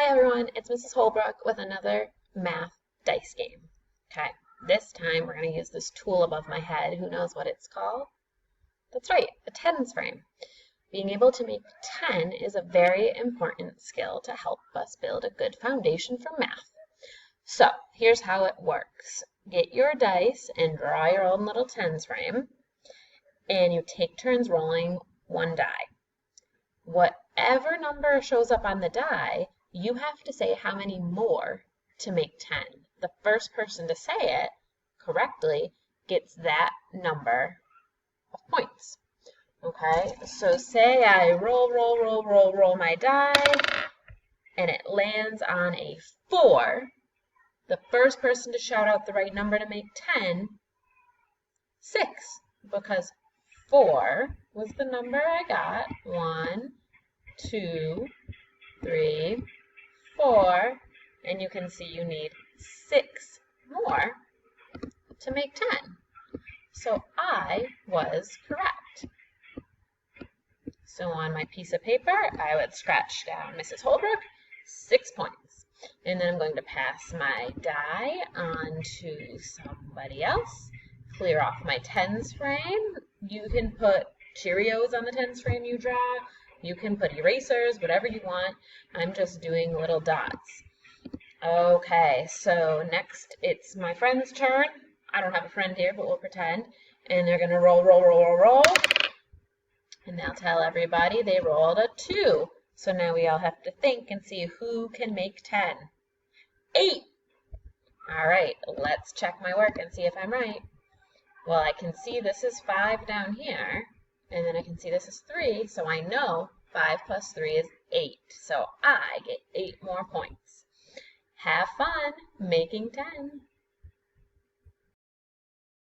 Hi everyone, it's Mrs. Holbrook with another math dice game. Okay, this time we're going to use this tool above my head. Who knows what it's called? That's right, a tens frame. Being able to make 10 is a very important skill to help us build a good foundation for math. So here's how it works. Get your dice and draw your own little tens frame, and you take turns rolling one die. Whatever number shows up on the die, you have to say how many more to make 10. The first person to say it correctly gets that number of points. Okay, so say I roll my die, and it lands on a 4. The first person to shout out the right number to make 10, 6, because 4 was the number I got. 1, 2, 3, 4, and you can see you need 6 more to make 10. So I was correct. So on my piece of paper, I would scratch down Mrs. Holbrook, 6 points. And then I'm going to pass my die on to somebody else, clear off my tens frame. You can put Cheerios on the tens frame you draw. You can put erasers, whatever you want. I'm just doing little dots. Okay, so next it's my friend's turn. I don't have a friend here, but we'll pretend. And they're going to roll. And they'll tell everybody they rolled a 2. So now we all have to think and see who can make 10. 8! All right, let's check my work and see if I'm right. Well, I can see this is 5 down here. And then I can see this is 3, so I know 5 plus 3 is 8. So I get 8 more points. Have fun making 10.